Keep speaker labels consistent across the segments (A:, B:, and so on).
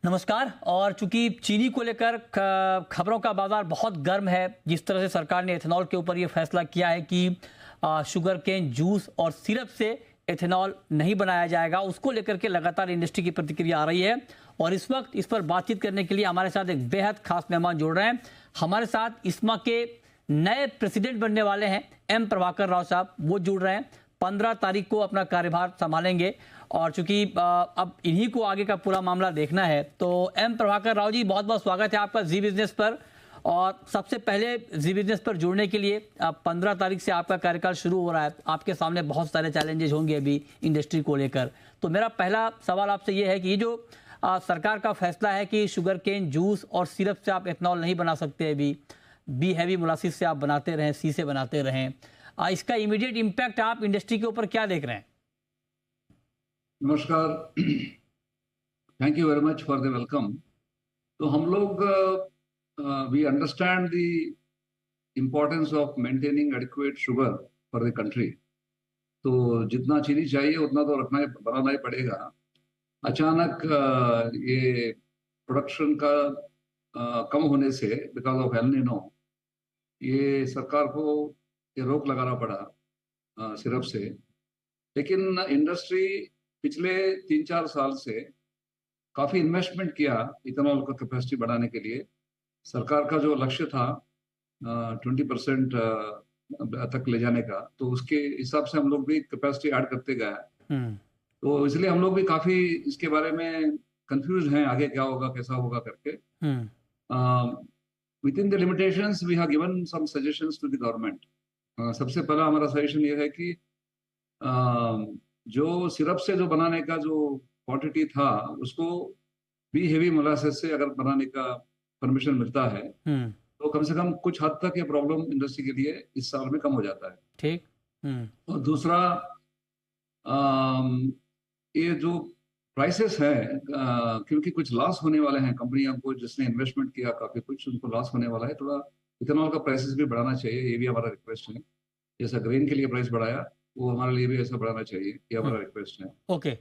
A: नमस्कार। और चूंकि चीनी को लेकर खबरों का बाजार बहुत गर्म है, जिस तरह से सरकार ने एथेनॉल के ऊपर ये फैसला किया है कि शुगर केन जूस और सिरप से एथेनॉल नहीं बनाया जाएगा, उसको लेकर के लगातार इंडस्ट्री की प्रतिक्रिया आ रही है। और इस वक्त इस पर बातचीत करने के लिए हमारे साथ एक बेहद खास मेहमान जुड़ रहे हैं। हमारे साथ इस्मा के नए प्रेसिडेंट बनने वाले हैं एम प्रभाकर राव साहब, वो जुड़ रहे हैं। 15 तारीख को अपना कार्यभार संभालेंगे और चूंकि अब इन्हीं को आगे का पूरा मामला देखना है, तो एम प्रभाकर राव जी, बहुत बहुत स्वागत है आपका जी बिजनेस पर। और सबसे पहले जी बिजनेस पर जुड़ने के लिए 15 तारीख से आपका कार्यकाल शुरू हो रहा है, आपके सामने बहुत सारे चैलेंजेस होंगे अभी इंडस्ट्री को लेकर। तो मेरा पहला सवाल आपसे ये है कि ये जो सरकार का फैसला है कि शुगर केन जूस और सिरप से आप एथनॉल नहीं बना सकते, अभी बी हैवी मोलासिस से आप बनाते रहें, सी से बनाते रहें, इसका इमीडिएट इम्पैक्ट आप इंडस्ट्री के ऊपर क्या देख रहे हैं?
B: नमस्कार, thank you very much for the welcome. तो हम लोग we understand the importance of maintaining adequate sugar for the country. तो जितना चीनी चाहिए उतना तो बनाना ही पड़ेगा। अचानक ये प्रोडक्शन का कम होने से बिकॉज ऑफ एल निनो ये सरकार को ये रोक लगाना पड़ा सिरप से। लेकिन इंडस्ट्री पिछले 3-4 साल से काफी इन्वेस्टमेंट किया इथेनॉल का कैपेसिटी बढ़ाने के लिए। सरकार का जो लक्ष्य था 20% तक ले जाने का, तो उसके हिसाब से हम लोग भी कैपेसिटी ऐड करते गए। तो इसलिए हम लोग भी काफी इसके बारे में कंफ्यूज हैं, आगे क्या होगा कैसा होगा करके। Within the limitations we have given some suggestions to the government. सबसे पहला हमारा सजेशन ये है कि जो सिरप से जो बनाने का जो क्वांटिटी था उसको बी हेवी मोलासेस से अगर बनाने का परमिशन मिलता है तो कम से कम कुछ हद तक ये प्रॉब्लम इंडस्ट्री के लिए इस साल में कम हो जाता है।
A: ठीक।
B: और दूसरा, ये जो प्राइसेस है, क्योंकि कुछ लॉस होने वाले हैं कंपनियों को, जिसने इन्वेस्टमेंट किया काफी कुछ, उनको लॉस होने वाला है। थोड़ा इथेनॉल का प्राइसेस भी बढ़ाना चाहिए, ये भी हमारा रिक्वेस्ट है। जैसा ग्रेन के लिए प्राइस बढ़ाया, वो हमारे लिए भी ऐसा बढ़ाना चाहिए, ये हमारा रिक्वेस्ट है।
A: ओके,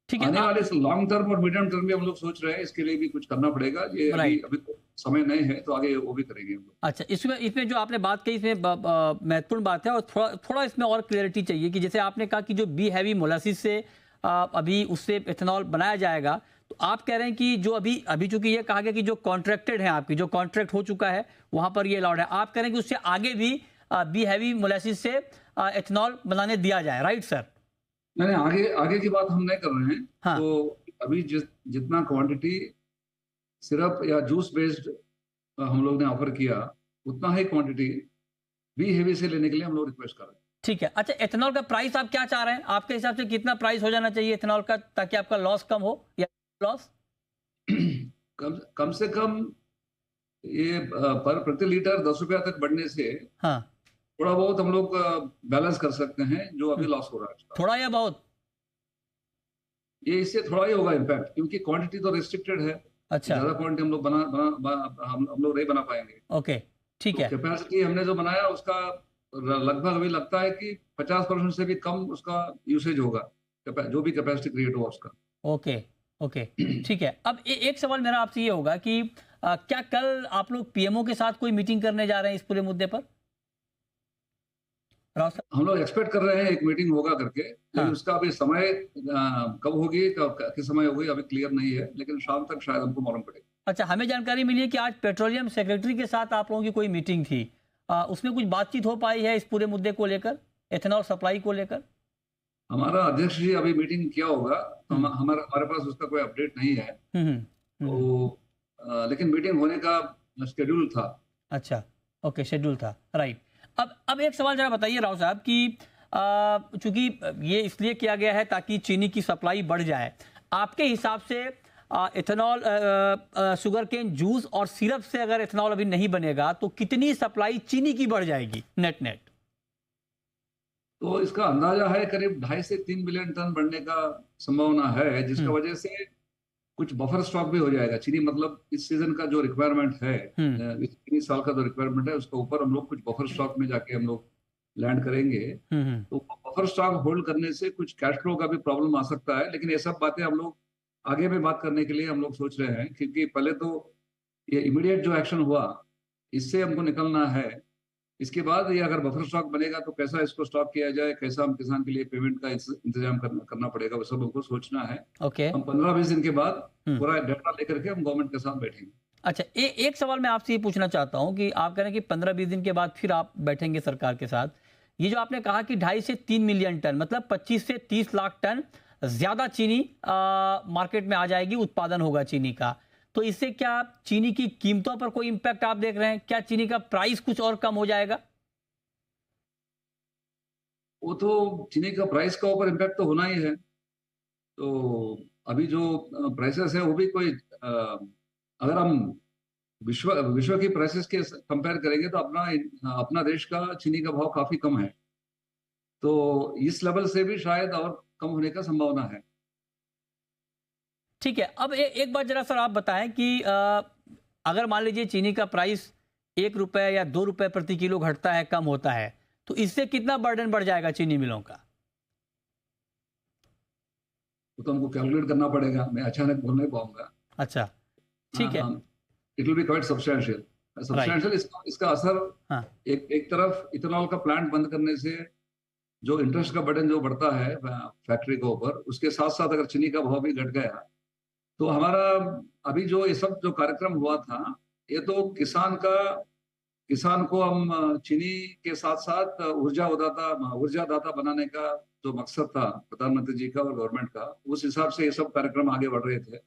A: ठीक है।
B: आने वाले लॉन्ग टर्म और मीडियम टर्म में हम लोग सोच रहे हैं, इसके लिए भी कुछ करना पड़ेगा। ये अभी तो समय नहीं है, तो आगे वो भी करेंगे हम लोग।
A: अच्छा, इसमें जो आपने बात कही, इसमें महत्वपूर्ण बात है और थोड़ा इसमें और क्लियरिटी चाहिए कि जैसे आपने कहा कि जो बी हैवी मोलासिस से अभी उससे एथेनॉल बनाया जाएगा, तो आप कह रहे हैं कि जो अभी चूंकि ये कहा गया कि जो कॉन्ट्रैक्टेड है, आपकी जो कॉन्ट्रैक्ट हो चुका है वहां पर ये अलाउड है, आप कह रहे हैं कि उससे आगे भी बी हैवी मोलासिस से एथेनॉल बनाने दिया जाए, राइट सर?
B: नहीं, आगे की बात हम नहीं कर रहे हैं। हाँ। तो अभी जितना क्वांटिटी सिरप या जूस बेस्ड हम लोग ने ऑफर किया, उतना ही क्वांटिटी बी हेवी से लेने के लिए हम लोग रिक्वेस्ट कर रहे हैं।
A: ठीक है। अच्छा, एथेनॉल का प्राइस आप क्या चाह रहे हैं? आपके हिसाब से कितना प्राइस हो जाना चाहिए एथेनॉल का, ताकि आपका लॉस कम हो या लॉस?
B: कम से कम ये पर प्रति लीटर 10 रुपया तक बढ़ने से
A: हाँ,
B: थोड़ा बहुत हम लोग बैलेंस कर सकते हैं जो अभी लॉस हो रहा है।
A: थोड़ा या बहुत?
B: ये इससे थोड़ा ही होगा इम्पैक्ट, क्योंकि क्वांटिटी तो रेस्ट्रिक्टेड है।
A: अच्छा,
B: ज्यादा क्वांटिटी हम लोग हम लोग नहीं बना पाएंगे।
A: ओके, ठीक है।
B: कैपेसिटी हमने जो बनाया उसका लगभग अभी लगता है कि 50% से भी कम उसका यूसेज होगा, जो भी कैपेसिटी क्रिएट हुआ उसका।
A: ओके, ओके, ठीक है। अब एक सवाल मेरा आपसे ये होगा कि क्या कल आप लोग पीएमओ के साथ कोई मीटिंग करने जा रहे हैं इस पूरे मुद्दे पर?
B: हम लोग एक्सपेक्ट कर रहे हैं एक मीटिंग होगा करके, लेकिन उसका अभी समय कब होगी, किस समय होगी, अभी क्लियर नहीं है, लेकिन शाम तक शायद हमको मालूम पड़ेगा।
A: अच्छा, हमें जानकारी मिली है कि आज पेट्रोलियम सेक्रेटरी के साथ आप लोगों की कोई मीटिंग थी, उसमें कुछ बातचीत हो पाई है इस पूरे मुद्दे को लेकर, एथेनॉल सप्लाई को लेकर?
B: हमारा अध्यक्ष जी अभी मीटिंग किया होगा, हमारे पास उसका कोई अपडेट नहीं है। तो लेकिन मीटिंग होने का शेड्यूल था।
A: अच्छा, ओके, शेड्यूल था, राइट। अब एक सवाल जरा बताइए राव साहब कि चूंकि ये इसलिए किया गया है ताकि चीनी की सप्लाई बढ़ जाए, आपके हिसाब से एथेनॉल शुगर केन जूस और सिरप से अगर एथेनॉल अभी नहीं बनेगा तो कितनी सप्लाई चीनी की बढ़ जाएगी नेट?
B: तो इसका अंदाजा है करीब 2.5 से 3 मिलियन टन बढ़ने का संभावना है, जिसकी वजह से कुछ बफर स्टॉक भी हो जाएगा। चीनी मतलब इस सीजन का जो रिक्वायरमेंट है, इस साल का जो रिक्वायरमेंट है, उसके ऊपर हम लोग कुछ बफर स्टॉक में जाके हम लोग लैंड करेंगे। तो बफर स्टॉक होल्ड करने से कुछ कैश फ्लो का भी प्रॉब्लम आ सकता है, लेकिन ये सब बातें हम लोग आगे में बात करने के लिए हम लोग सोच रहे हैं, क्योंकि पहले तो ये इमीडिएट जो एक्शन हुआ इससे हमको निकलना है। इसके बाद ये अगर बफर स्टॉक बनेगा तो कैसा इसको स्टॉक किया जाए, कैसा हम किसान के लिए पेमेंट का इंतजाम करना पड़ेगा, वो सब हमको सोचना है।
A: ओके।
B: हम 15-20 दिन के बाद
A: हम्म।
B: पूरा डाटा लेकर के हम गवर्नमेंट के साथ बैठेंगे।
A: अच्छा, एक सवाल मैं आपसे ये पूछना चाहता हूं कि आप कह रहे हैं कि 15-20 दिन के बाद फिर आप बैठेंगे सरकार के साथ। ये जो आपने कहा कि 2.5 से 3 मिलियन टन, मतलब 25 से 30 लाख टन ज्यादा चीनी मार्केट में आ जाएगी, उत्पादन होगा चीनी का। तो इससे क्या चीनी की कीमतों पर कोई इंपैक्ट आप देख रहे हैं? क्या चीनी का प्राइस कुछ और कम हो जाएगा?
B: वो तो चीनी का प्राइस का ऊपर इम्पैक्ट तो होना ही है। तो अभी जो प्राइसेस है वो भी कोई अगर हम विश्व विश्व की प्राइसेस के कंपेयर करेंगे तो अपना देश का चीनी का भाव काफी कम है। तो इस लेवल से भी शायद और कम होने का संभावना है।
A: ठीक है। अब एक बात जरा सर आप बताएं कि अगर मान लीजिए चीनी का प्राइस 1 रुपए या 2 रुपए प्रति किलो घटता है, कम होता है, तो इससे कितना बर्डन बढ़ जाएगा चीनी मिलों का?
B: तो हमको कैलकुलेट करना पड़ेगा, मैं अचानक बोल नहीं पाऊंगा।
A: अच्छा, ठीक है।
B: It will be quite substantial. इसका असर
A: हाँ।
B: एक तरफ इथेनॉल का प्लांट बंद करने से जो इंटरेस्ट का बर्डन जो बढ़ता है फैक्ट्री के ऊपर, उसके साथ साथ अगर चीनी का भाव भी घट गया तो हमारा अभी जो ये सब जो कार्यक्रम हुआ था, ये तो किसान को हम चीनी के साथ साथ ऊर्जादाता बनाने का जो मकसद था प्रधानमंत्री जी का और गवर्नमेंट का, उस हिसाब से ये सब कार्यक्रम आगे बढ़ रहे थे।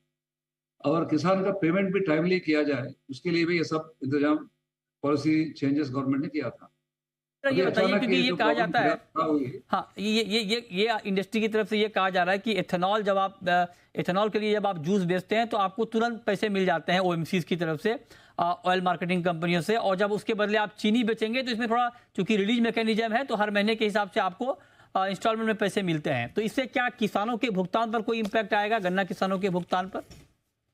B: और किसान का पेमेंट भी टाइमली किया जाए, उसके लिए भी ये सब इंतजाम, पॉलिसी चेंजेस गवर्नमेंट ने किया था।
A: ये बताइए, क्योंकि ये कहा जाता है,
B: ये
A: हाँ, ये इंडस्ट्री की तरफ से ये कहा जा रहा है कि एथेनॉल के लिए जब आप जूस बेचते हैं तो आपको तुरंत पैसे मिल जाते हैं ओएमसीज की तरफ से, ऑयल मार्केटिंग कंपनियों से, और जब उसके बदले आप चीनी बेचेंगे तो इसमें थोड़ा, चूंकि रिलीज मैकेनिज्म है, तो हर महीने के हिसाब से आपको इंस्टॉलमेंट में पैसे मिलते हैं। तो इससे क्या किसानों के भुगतान पर कोई इंपैक्ट आएगा, गन्ना किसानों के भुगतान पर?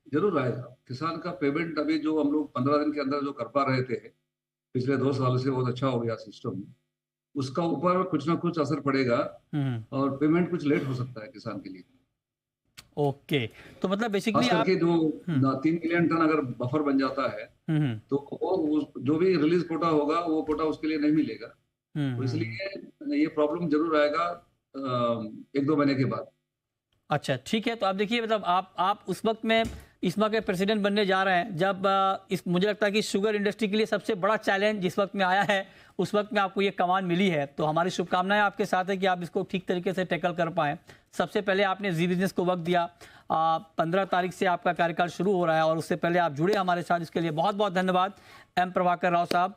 B: जरूर आएगा। किसान का पेमेंट अभी जो हम लोग 15 दिन के अंदर जो कर पा रहे थे पिछले 2 साल से, बहुत अच्छा हो गया सिस्टम। उसका ऊपर कुछ ना कुछ असर पड़ेगा और पेमेंट कुछ लेट हो सकता है किसान के लिए।
A: ओके, तो मतलब बेसिकली
B: आप जो 3 मिलियन टन अगर बफर बन जाता है तो वो जो भी रिलीज कोटा होगा वो कोटा उसके लिए नहीं मिलेगा। तो इसलिए ये प्रॉब्लम जरूर आएगा 1-2 महीने के बाद।
A: अच्छा, ठीक है। तो आप देखिए, मतलब आप उस वक्त में इस्मा के प्रेसिडेंट बनने जा रहे हैं जब मुझे लगता है कि शुगर इंडस्ट्री के लिए सबसे बड़ा चैलेंज जिस वक्त में आया है, उस वक्त में आपको ये कमान मिली है। तो हमारी शुभकामनाएं आपके साथ है कि आप इसको ठीक तरीके से टैकल कर पाएं। सबसे पहले आपने जी बिजनेस को वक्त दिया, 15 तारीख से आपका कार्यकाल शुरू हो रहा है और उससे पहले आप जुड़े हमारे साथ, इसके लिए बहुत बहुत धन्यवाद एम प्रभाकर राव साहब,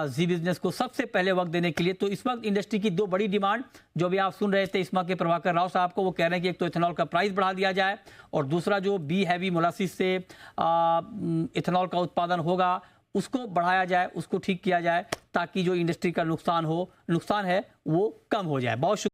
A: जी बिजनेस को सबसे पहले वक्त देने के लिए। तो इस वक्त इंडस्ट्री की 2 बड़ी डिमांड जो भी आप सुन रहे थे इस्मा के प्रभाकर राव साहब को, वो कह रहे हैं कि एक तो इथेनॉल का प्राइस बढ़ा दिया जाए और दूसरा जो बी हैवी मोलासिस से इथेनॉल का उत्पादन होगा उसको बढ़ाया जाए, उसको ठीक किया जाए, ताकि जो इंडस्ट्री का नुकसान है वो कम हो जाए। बहुत